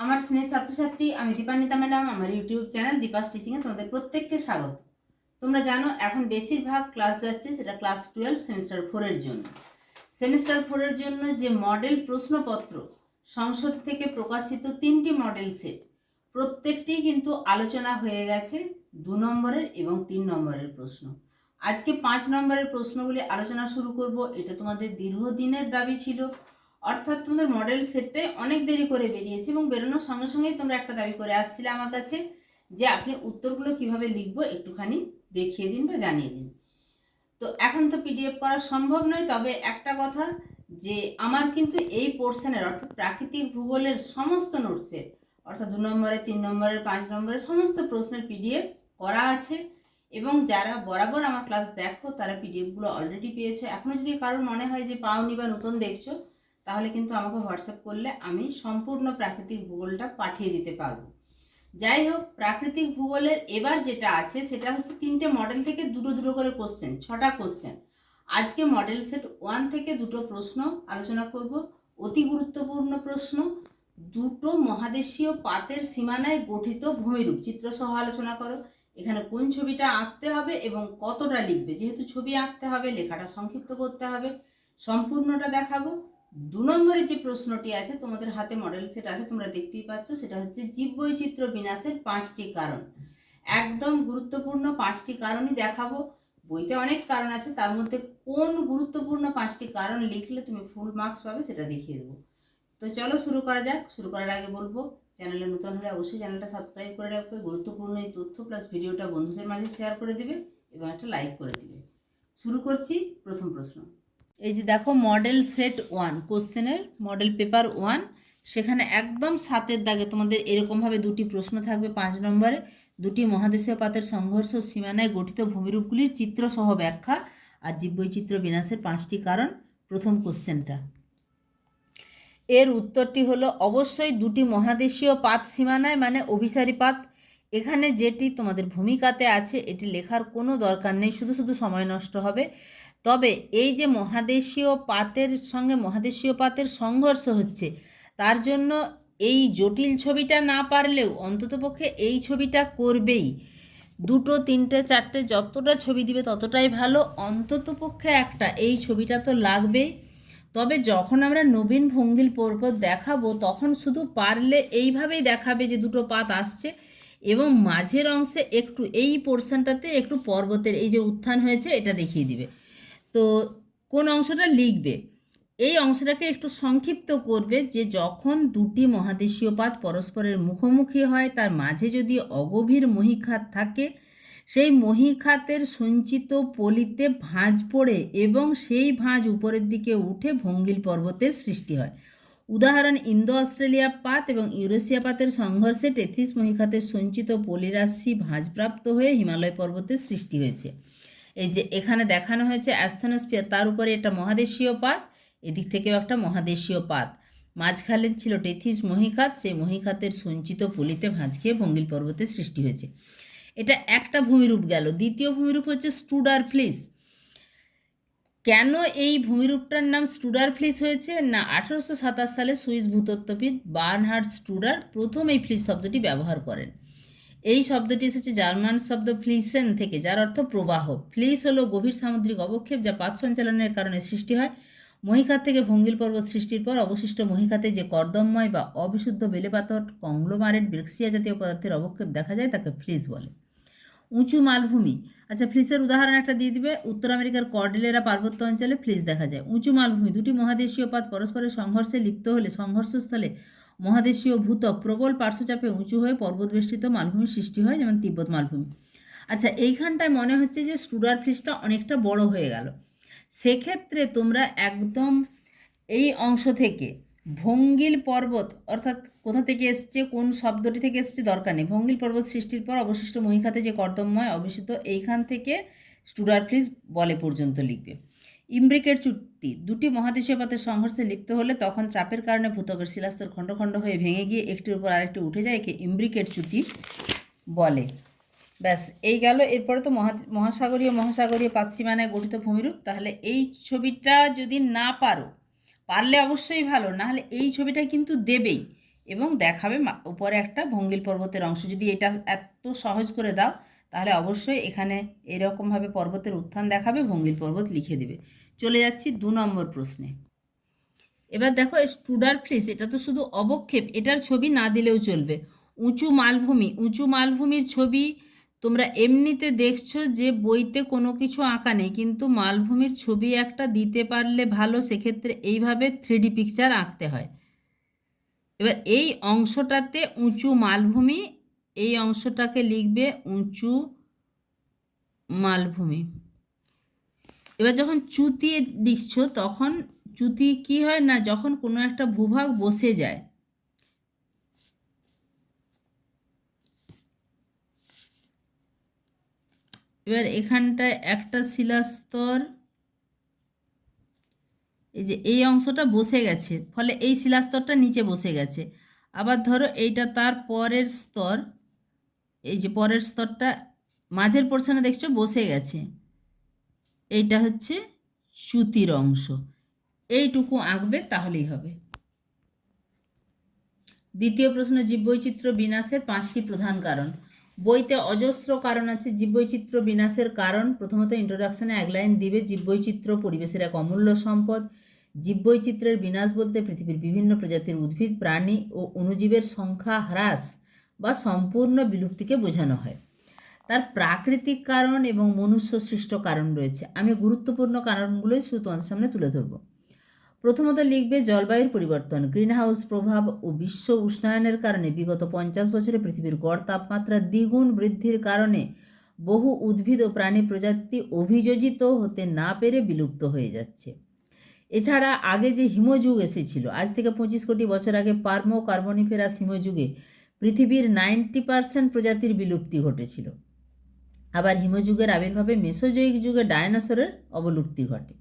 আমার স্নেহ ছাত্রছাত্রী, আমি দীপান্বিতা ম্যাডাম। আমার ইউটিউব চ্যানেল দীপাস টিচিংয়ে তোমাদের প্রত্যেককে স্বাগত। তোমরা জানো এখন বেশিরভাগ ক্লাস যাচ্ছে সেটা ক্লাস 12 সেমিস্টার 4 এর জন্য। সেমিস্টার 4 এর জন্য যে মডেল প্রশ্নপত্র সংসদ থেকে প্রকাশিত 3টি মডেল সেট, প্রত্যেকটি কিন্তু আলোচনা হয়ে গেছে 2 নম্বরের এবং 3 নম্বরের প্রশ্ন। আজকে 5 নম্বরের প্রশ্নগুলি আলোচনা শুরু করব। এটা তোমাদের দীর্ঘদিনের দাবি ছিল, অর্থাৎ তোমাদের মডেল সেটটাই অনেক দেরি করে বেরিয়েছে এবং বেরোনোর সঙ্গে সঙ্গেই তোমরা একটা দাবি করে আসছিলে আমার কাছে যে আপনি উত্তরগুলো কিভাবে লিখবো একটুখানি দেখিয়ে দিন বা জানিয়ে দিন। তো এখন তো পিডিএফ করা সম্ভব নয়, তবে একটা কথা যে আমার কিন্তু এই পোর্শনের অর্থাৎ প্রাকৃতিক ভূগোলের সমস্ত নোটসের অর্থাৎ 2 নম্বরের, 3 নম্বরের, 5 নম্বরের সমস্ত প্রশ্নের পিডিএফ করা আছে এবং যারা বরাবর আমার ক্লাস দেখো তারা পিডিএফগুলো অলরেডি পেয়েছো। এখনও যদি কারোর মনে হয় যে পাওনি বা নতুন দেখছো, তাহলে কিন্তু আমাকে হোয়াটসঅ্যাপ করলে আমি সম্পূর্ণ প্রাকৃতিক ভূগোলটা পাঠিয়ে দিতে পারবো। যাই হোক, প্রাকৃতিক ভূগোলের এবার যেটা আছে সেটা হচ্ছে 3টে মডেল থেকে দুটো দুটো করে কোশ্চেন, 6টা কোশ্চেন। আজকে মডেল সেট 1 থেকে দুটো প্রশ্ন আলোচনা করব, অতি গুরুত্বপূর্ণ প্রশ্ন। দুটো মহাদেশীয় পাতের সীমানায় গঠিত ভূমিরূপ চিত্রসহ আলোচনা করো। এখানে কোন ছবিটা আঁকতে হবে এবং কতটা লিখবে, যেহেতু ছবি আঁকতে হবে লেখাটা সংক্ষিপ্ত করতে হবে, সম্পূর্ণটা দেখাবো। 2 নম্বরে যে প্রশ্নটি আছে, তোমাদের হাতে মডেল সেট আছে তোমরা দেখতেই পাচ্ছ, সেটা হচ্ছে জীববৈচিত্র্য বিনাশের 5টি কারণ। একদম গুরুত্বপূর্ণ 5টি কারণই দেখাবো। বইতে অনেক কারণ আছে, তার মধ্যে কোন গুরুত্বপূর্ণ 5টি কারণ লিখলে তুমি ফুল মার্কস পাবে সেটা দেখিয়ে দেবো। তো চলো শুরু করা যাক। শুরু করার আগে বলবো, চ্যানেলে নতুন হলে অবশ্যই চ্যানেলটা সাবস্ক্রাইব করে রাখবে। গুরুত্বপূর্ণ এই তথ্য প্লাস ভিডিওটা বন্ধুদের মাঝে শেয়ার করে দিবে এবং একটা লাইক করে দিবে। শুরু করছি প্রথম প্রশ্ন। এই যে দেখো মডেল সেট 1 কোশ্চেনের মডেল পেপার 1, সেখানে একদম 7-এর দাগে তোমাদের এরকমভাবে দুটি প্রশ্ন থাকবে 5 নম্বরে। দুটি মহাদেশীয় পাতের সংঘর্ষ সীমানায় গঠিত ভূমিরূপগুলির চিত্রসহ ব্যাখ্যা আর জীববৈচিত্র্য বিনাশের 5টি কারণ, প্রথম কোশ্চেনটা। এর উত্তরটি হলো অবশ্যই দুটি মহাদেশীয় পাত সীমানায়, মানে অভিসারী পাত। এখানে যেটি তোমাদের ভূমিকাতে আছে এটি লেখার কোনো দরকার নেই, শুধু শুধু সময় নষ্ট হবে। তবে এই যে মহাদেশীয় পাতের সঙ্গে মহাদেশীয় পাতের সংঘর্ষ হচ্ছে, তার জন্য এই জটিল ছবিটা না পারলেও অন্ততপক্ষে এই ছবিটা করবেই। 2, 3, 4 যতটা ছবি দিবে ততটাই ভালো, অন্ততপক্ষে একটা এই ছবিটা তো লাগবেই। তবে যখন আমরা নবীন ভঙ্গিল পর্বত দেখাবো তখন শুধু পারলে এইভাবেই দেখাবে যে দুটো পাত আসছে এবং মাঝের অংশে একটু এই পোর্শনটাতে একটু পর্বতের এই যে উত্থান হয়েছে এটা দেখিয়ে দিবে। তো কোন অংশটা লিখবে, এই অংশটাকে একটু সংক্ষিপ্ত করবে যে যখন দুটি মহাদেশীয় পাত পরস্পরের মুখোমুখি হয় তার মাঝে যদি অগভীর মহীখাত থাকে, সেই মহীখাতের সঞ্চিত পলিতে ভাঁজ পড়ে এবং সেই ভাঁজ উপরের দিকে উঠে ভঙ্গিল পর্বতের সৃষ্টি হয়। উদাহরণ, ইন্দো অস্ট্রেলিয়া পাত এবং ইউরেশিয়া পাতের সংঘর্ষে টেথিস মহীখাতের সঞ্চিত পলিরাশি ভাঁজপ্রাপ্ত হয়ে হিমালয় পর্বতের সৃষ্টি হয়েছে। এই যে এখানে দেখানো হয়েছে অ্যাস্থনোস্ফিয়ার, তার উপরে এটা মহাদেশীয় পাত, এদিক থেকেও একটা মহাদেশীয় পাত, মাঝখানে ছিল টেথিস মহীখাত, সেই মহীখাতের সঞ্চিত পলিতে ভাঁজ খেয়ে ভঙ্গিল পর্বতের সৃষ্টি হয়েছে। এটা একটা ভূমিরূপ গেল। দ্বিতীয় ভূমিরূপ হচ্ছে স্টুডার ফ্লিস। কেন এই ভূমিরূপটার নাম স্টুডার ফ্লিস হয়েছে না, 1827 সালে সুইস ভূতত্ত্ববিদ বার্নহার্ড স্টুডার প্রথম এই ফ্লিস শব্দটি ব্যবহার করেন। এই শব্দটি এসেছে জার্মান শব্দ ফ্লিসেন থেকে, যার অর্থ প্রবাহ। ফ্লিস হলো গভীর সামুদ্রিক অবক্ষেপ যা পাত সঞ্চালনের কারণে সৃষ্টি হয়। মহীখাত থেকে ভঙ্গিল পর্বত সৃষ্টির পর অবশিষ্ট মহীখাতে যে কর্দমময় বা অবিশুদ্ধ বেলেপাথর, কংগ্লোমারেট, ব্রেক্সিয়া জাতীয় পদার্থের অবক্ষেপ দেখা যায় তাকে ফ্লিস বলে। উঁচু মালভূমি, আচ্ছা ফ্লিসের উদাহরণ একটা দিয়ে দিবে। উত্তর আমেরিকার কর্ডিলেরা পার্বত্য অঞ্চলে ফ্লিস দেখা যায়। উঁচু মালভূমি, দুটি মহাদেশীয় পাত পরস্পরের সংঘর্ষে লিপ্ত হলে সংঘর্ষস্থলে মহাদেশীয় ভূত্বক প্রবল পার্শ্বচাপে উঁচু হয়ে পর্বতবেষ্টিত মালভূমির সৃষ্টি হয়, যেমন তিব্বত মালভূমি। আচ্ছা এইখানটায় মনে হচ্ছে যে স্টুডার ফ্লিসটা অনেকটা বড় হয়ে গেল, সেক্ষেত্রে তোমরা একদম এই অংশ থেকে ভঙ্গিল পর্বত অর্থাৎ কোথা থেকে এসছে, কোন শব্দটি থেকে এসছে দরকার নেই, ভঙ্গিল পর্বত সৃষ্টির পর অবশিষ্ট মহীখাতে যে কর্দমময় অবশিষ্ট, এইখান থেকে স্টুডার ফ্লিস বলে পর্যন্ত লিখবে। ইমব্রিকেট চুক্তি, দুটি মহাদেশীয় পাতের সংঘর্ষে লিপ্ত হলে তখন চাপের কারণে ভূত্বকের শিলাস্তর খণ্ড খণ্ড হয়ে ভেঙে গিয়ে একটির উপর আরেকটি উঠে যায়, একে ইমব্রিকেট চ্যুতি বলে। ব্যাস এই গেল। এরপরে তো মহাসাগরীয় পাত সীমানায় গঠিত ভূমিরূপ। তাহলে এই ছবিটা যদি না পারো, পারলে অবশ্যই ভালো, না হলে এই ছবিটা কিন্তু দেবেই। এবং দেখাবে উপরে একটা ভঙ্গিল পর্বতের অংশ। যদি এটা এত সহজ করে দাও তাহলে অবশ্যই এখানে এরকমভাবে পর্বতের উত্থান দেখাবে, ভঙ্গিল পর্বত লিখে দেবে। চলে যাচ্ছি 2 নম্বর প্রশ্নে। এবার দেখো স্টুডার ফ্লিস, এটা তো শুধু অবক্ষেপ, এটার ছবি না দিলেও চলবে। উঁচু মালভূমি, উঁচু মালভূমির ছবি তোমরা এমনিতে দেখছো যে বইতে কোনো কিছু আঁকা নেই, কিন্তু মালভূমির ছবি একটা দিতে পারলে ভালো, সেক্ষেত্রে এইভাবে 3D পিকচার আঁকতে হয়। এবার এই অংশটাতে উঁচু মালভূমি, এই অংশটাকে লিখবে উঁচু মালভূমি। এবার যখন চ্যুতি লিখছো তখন চ্যুতি কি হয় না, যখন কোনো একটা ভূভাগ বসে যায়, এবার এখানটায় একটা শিলাস্তর, এই যে এই অংশটা বসে গেছে, ফলে এই শিলাস্তরটা নিচে বসে গেছে। আবার ধরো এইটা তার পরের স্তর, এই যে পরের স্তরটা মাঝের পোর্শনে দেখছো বসে গেছে, এইটা হচ্ছে চ্যুতির অংশ। এইটুকু আঁকবে তাহলেই হবে। দ্বিতীয় প্রশ্ন, জীববৈচিত্র্য বিনাশের 5টি প্রধান কারণ। বইতে অজস্র কারণ আছে জীববৈচিত্র্য বিনাশের কারণ। প্রথমত ইন্ট্রোডাকশনে 1 লাইন দিবে, জীববৈচিত্র্য পরিবেশের এক অমূল্য সম্পদ। জীববৈচিত্র্যের বিনাশ বলতে পৃথিবীর বিভিন্ন প্রজাতির উদ্ভিদ, প্রাণী ও অণুজীবের সংখ্যা হ্রাস বা সম্পূর্ণ বিলুপ্তিকে বোঝানো হয়। তার প্রাকৃতিক কারণ এবং মনুষ্য সৃষ্ট কারণ রয়েছে। আমি গুরুত্বপূর্ণ কারণগুলোই শুধু তোমাদের সামনে তুলে ধরব। প্রথমত লিখবে জলবায়ুর পরিবর্তন, গ্রিনহাউস প্রভাব ও বিশ্ব উষ্ণায়নের কারণে বিগত 50 বছরে পৃথিবীর গড় তাপমাত্রা দ্বিগুণ বৃদ্ধির কারণে বহু উদ্ভিদ ও প্রাণী প্রজাতি অভিযোজিত হতে না পেরে বিলুপ্ত হয়ে যাচ্ছে। এছাড়া আগে যে হিমযুগ এসেছিল, আজ থেকে 25 কোটি বছর আগে পার্মো কার্বনিফেরাস হিমযুগে পৃথিবীর 90% প্রজাতির বিলুপ্তি ঘটেছিল। আবার হিমযুগের আবির্ভাবে মেসোজয়িক যুগে ডায়নোসরের অবলুপ্তি ঘটে।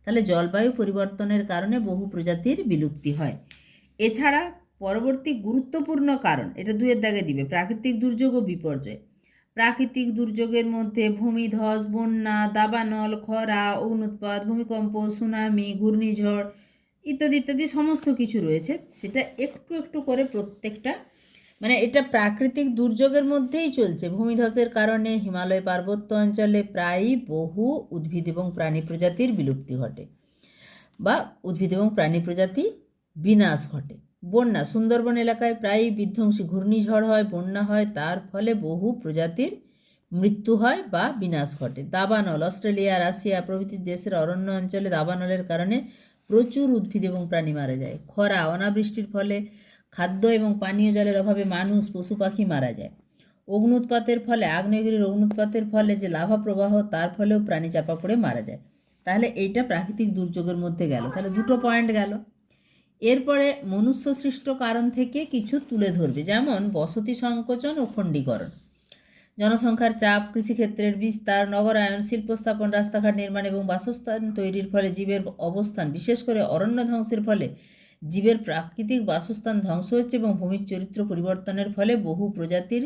তাহলে জলবায়ু পরিবর্তনের কারণে বহু প্রজাতির বিলুপ্তি হয়। এছাড়া পরবর্তী গুরুত্বপূর্ণ কারণ, এটা 2-এর দাগে দিবে, প্রাকৃতিক দুর্যোগ ও বিপর্যয়। প্রাকৃতিক দুর্যোগের মধ্যে ভূমিধস, বন্যা, দাবানল, খরা, অগ্ন্যুৎপাত, ভূমিকম্প, সুনামি, ঘূর্ণিঝড় ইত্যাদি ইত্যাদি সমস্ত কিছু রয়েছে। সেটা একটু একটু করে প্রত্যেকটা, মানে এটা প্রাকৃতিক দুর্যোগের মধ্যেই চলছে। ভূমিধসের কারণে হিমালয় পার্বত্য অঞ্চলে প্রায়ই বহু উদ্ভিদ এবং প্রাণী প্রজাতির বিলুপ্তি ঘটে বা উদ্ভিদ এবং প্রাণী প্রজাতি বিনাশ ঘটে। বন্যা, সুন্দরবন এলাকায় প্রায়ই বিধ্বংসী ঘূর্ণিঝড় হয়, বন্যা হয়, তার ফলে বহু প্রজাতির মৃত্যু হয় বা বিনাশ ঘটে। দাবানল, অস্ট্রেলিয়া, রাশিয়া প্রভৃতি দেশের অরণ্য অঞ্চলে দাবানলের কারণে প্রচুর উদ্ভিদ এবং প্রাণী মারা যায়। খরা, অনাবৃষ্টির ফলে খাদ্য এবং পানীয় জলের অভাবে মানুষ, পশু পাখি মারা যায়। অগ্ন্যুৎপাতের ফলে, আগ্নেয়গিরির অগ্ন্যুৎপাতের ফলে যে লাভা প্রবাহ, তার ফলেও প্রাণী চাপা পড়ে মারা যায়। তাহলে এইটা প্রাকৃতিক দুর্যোগের মধ্যে গেল, তাহলে 2টো পয়েন্ট গেল। এরপরে মনুষ্য সৃষ্ট কারণ থেকে কিছু তুলে ধরবে, যেমন বসতি সংকোচন ও খণ্ডীকরণ, জনসংখ্যার চাপ, কৃষিক্ষেত্রের বিস্তার, নগরায়ন, শিল্প স্থাপন, রাস্তাঘাট নির্মাণ এবং বাসস্থান তৈরির ফলে জীবের অবস্থান, বিশেষ করে অরণ্য ধ্বংসের ফলে জীবের প্রাকৃতিক বাসস্থান ধ্বংস হচ্ছে এবং ভূমির চরিত্র পরিবর্তনের ফলে বহু প্রজাতির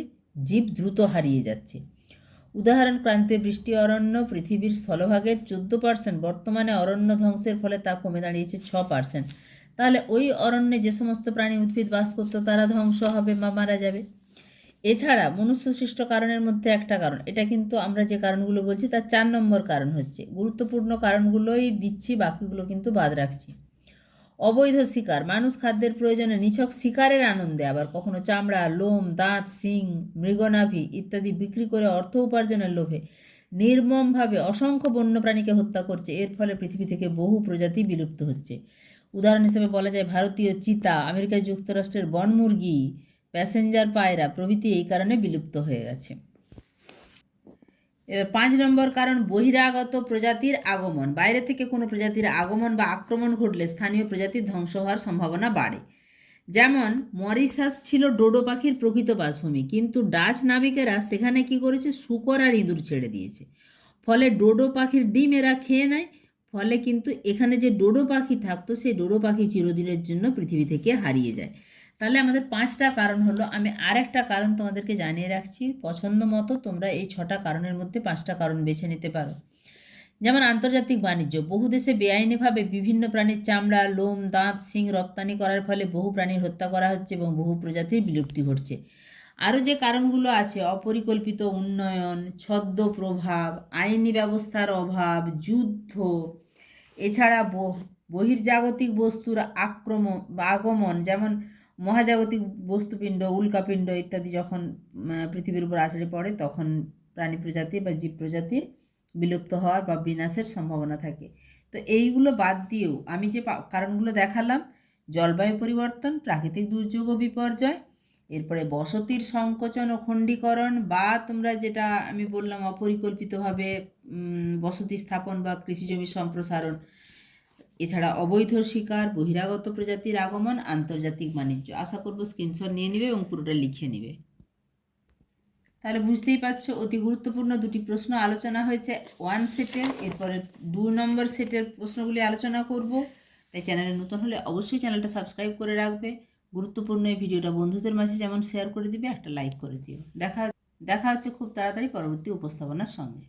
জীব দ্রুত হারিয়ে যাচ্ছে। উদাহরণ, ক্রান্তীয় বৃষ্টি অরণ্য পৃথিবীর স্থলভাগের 14%, বর্তমানে অরণ্য ধ্বংসের ফলে তা কমে দাঁড়িয়েছে 6%। তাহলে ওই অরণ্যে যে সমস্ত প্রাণী উদ্ভিদ বাস করতো তারা ধ্বংস হবে বা মারা যাবে। এছাড়া মনুষ্য সৃষ্ট কারণের মধ্যে একটা কারণ, এটা কিন্তু আমরা যে কারণগুলো বলছি তার 4 নম্বর কারণ হচ্ছে, গুরুত্বপূর্ণ কারণগুলোই দিচ্ছি, বাকিগুলো কিন্তু বাদ রাখছি। অবৈধ শিকার, মানুষ খাদ্যের প্রয়োজনে নিছক শিকারের আনন্দে, আবার কখনো চামড়া, লোম, দাঁত, শিং, মৃগনাভি ইত্যাদি বিক্রি করে অর্থ উপার্জনের লোভে নির্মমভাবে অসংখ্য বন্যপ্রাণীকে হত্যা করছে। এর ফলে পৃথিবী থেকে বহু প্রজাতি বিলুপ্ত হচ্ছে। উদাহরণ হিসেবে বলা যায় ভারতীয় চিতা, আমেরিকা যুক্তরাষ্ট্রের বনমুরগি, প্যাসেঞ্জার পায়রা প্রভৃতি এই কারণে বিলুপ্ত হয়ে গেছে। এবার 5 নম্বর কারণ, বহিরাগত প্রজাতির আগমন। বাইরে থেকে কোনো প্রজাতির আগমন বা আক্রমণ ঘটলে স্থানীয় প্রজাতির ধ্বংস হওয়ার সম্ভাবনা বাড়ে। যেমন মরিশাস ছিল ডোডো পাখির প্রকৃত বাসভূমি, কিন্তু ডাচ নাবিকেরা সেখানে কি করেছে, শূকর আর ইঁদুর ছেড়ে দিয়েছে, ফলে ডোডো পাখির ডিম এরা খেয়ে নেয়। ফলে কিন্তু এখানে যে ডোডো পাখি থাকতো সেই ডোডো পাখি চিরদিনের জন্য পৃথিবী থেকে হারিয়ে যায়। তাহলে আমাদের 5টা কারণ হলো। আমি আরেকটা কারণ তোমাদেরকে জানিয়ে রাখছি, পছন্দ মতো তোমরা এই 6টা কারণের মধ্যে 5টা কারণ বেছে নিতে পারো। যেমন আন্তর্জাতিক বাণিজ্য, বহু দেশে বেআইনিভাবে বিভিন্ন প্রাণীর চামড়া, লোম, দাঁত, শিং রপ্তানি করার ফলে বহু প্রাণীর হত্যা করা হচ্ছে এবং বহু প্রজাতির বিলুপ্তি ঘটছে। আরও যে কারণগুলো আছে, অপরিকল্পিত উন্নয়ন, ছদ্ম প্রভাব, আইনি ব্যবস্থার অভাব, যুদ্ধ, এছাড়া বহির্জাগতিক বস্তুর আগমন, যেমন মহাজাগতিক বস্তুপিণ্ড, উল্কাপিণ্ড ইত্যাদি যখন পৃথিবীর উপর আছড়ে পড়ে তখন প্রাণী প্রজাতি বা জীব প্রজাতির বিলুপ্ত হওয়ার বা বিনাশের সম্ভাবনা থাকে। তো এইগুলো বাদ দিয়েও আমি যে কারণগুলো দেখালাম, জলবায়ু পরিবর্তন, প্রাকৃতিক দুর্যোগ ও বিপর্যয়, এরপরে বসতির সংকোচন ও খণ্ডীকরণ, বা তোমরা যেটা আমি বললাম অপরিকল্পিতভাবে বসতি স্থাপন বা কৃষিজমির সম্প্রসারণ, এছাড়া অবৈধ শিকার, বহিরাগত প্রজাতির আগমন, আন্তর্জাতিক বাণিজ্য। আশা করব স্ক্রিনশট নিয়ে নেবে এবং পুরোটা লিখে নেবে। তাহলে বুঝতেই পারছো অতি গুরুত্বপূর্ণ দুটি প্রশ্ন আলোচনা হয়েছে 1 সেটের, এরপরে 2 নম্বর সেটের প্রশ্নগুলি আলোচনা করব। তাই চ্যানেলে নতুন হলে অবশ্যই চ্যানেলটা সাবস্ক্রাইব করে রাখবে। গুরুত্বপূর্ণ এই ভিডিওটা বন্ধুদের মাঝে যেমন শেয়ার করে দিবে, একটা লাইক করে দিও। দেখা হচ্ছে খুব তাড়াতাড়ি পরবর্তী উপস্থাপনার সঙ্গে।